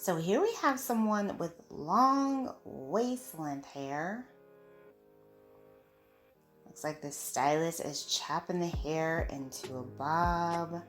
So here we have someone with long waist length hair. Looks like the stylist is chopping the hair into a bob.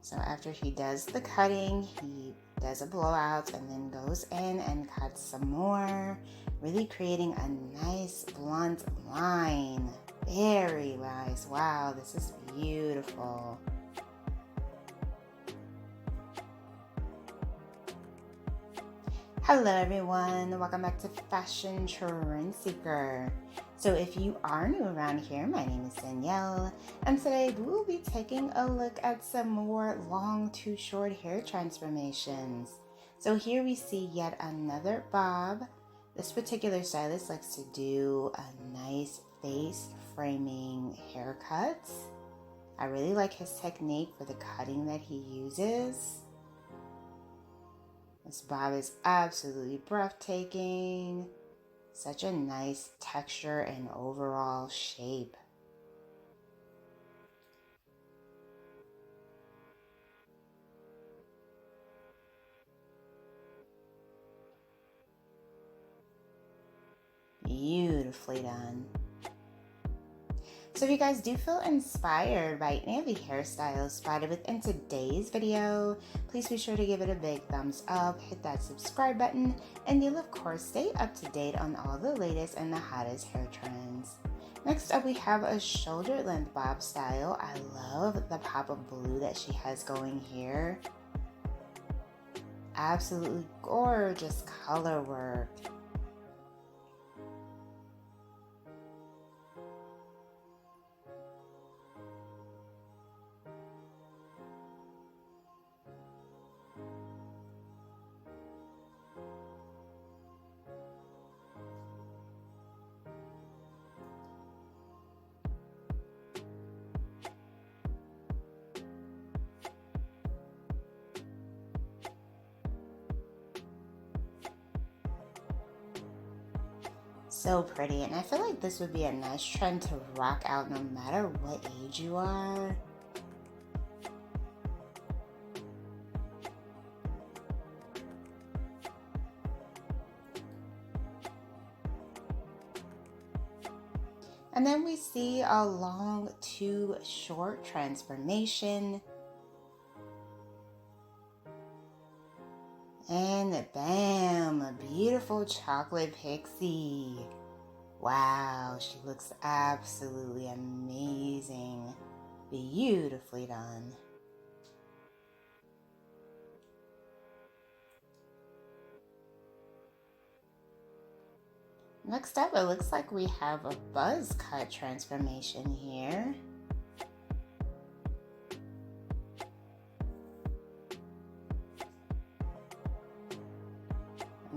So after he does the cutting, he does a blowout and then goes in and cuts some more, really creating a nice blunt line. Very nice. Wow, this is beautiful. Hello everyone, welcome back to Fashion Trend Seeker. So if you are new around here, my name is Danielle, and today we will be taking a look at some more long to short hair transformations. So here we see yet another bob. This particular stylist likes to do a nice face framing haircuts. I really like his technique for the cutting that he uses. This bob is absolutely breathtaking. Such a nice texture and overall shape. Beautifully done. So if you guys do feel inspired by any of the hairstyles spotted within today's video, please be sure to give it a big thumbs up, hit that subscribe button, and you'll of course stay up to date on all the latest and the hottest hair trends. Next up we have a shoulder length bob style. I love the pop of blue that she has going here. Absolutely gorgeous color work. So pretty, and I feel like this would be a nice trend to rock out no matter what age you are. And then we see a long to short transformation. And bam, a beautiful chocolate pixie. Wow, she looks absolutely amazing. Beautifully done. Next up, it looks like we have a buzz cut transformation here.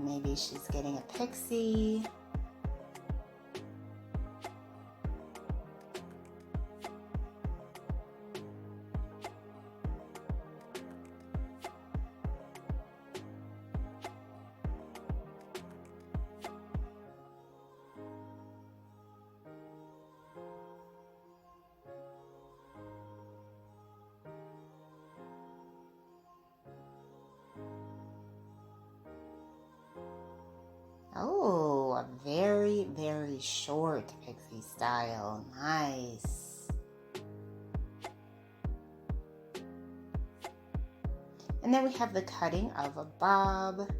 Maybe she's getting a pixie. Oh, a very, very short pixie style. Nice. And then we have the cutting of a bob.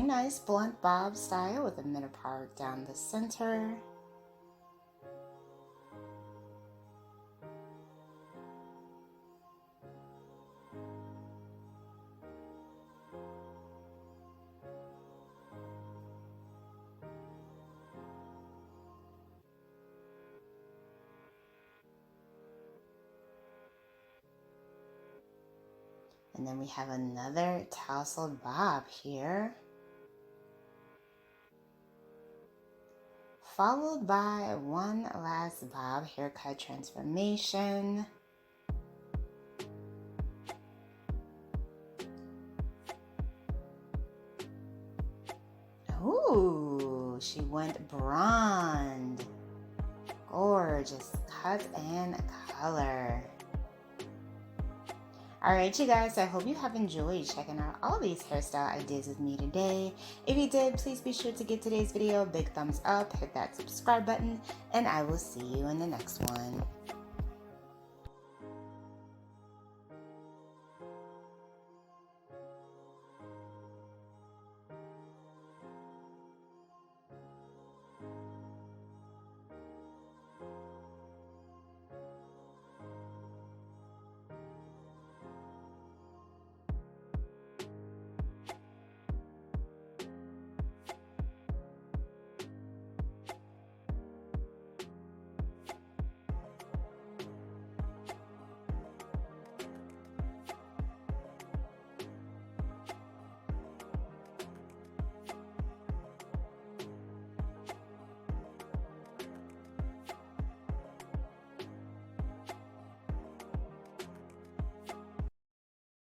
nice blunt bob style with a middle part down the center. And then we have another tousled bob here, followed by one last bob haircut transformation. Ooh, she went blonde. Gorgeous cut and color. Alright, you guys, I hope you have enjoyed checking out all these hairstyle ideas with me today. If you did, please be sure to give today's video a big thumbs up, hit that subscribe button, and I will see you in the next one.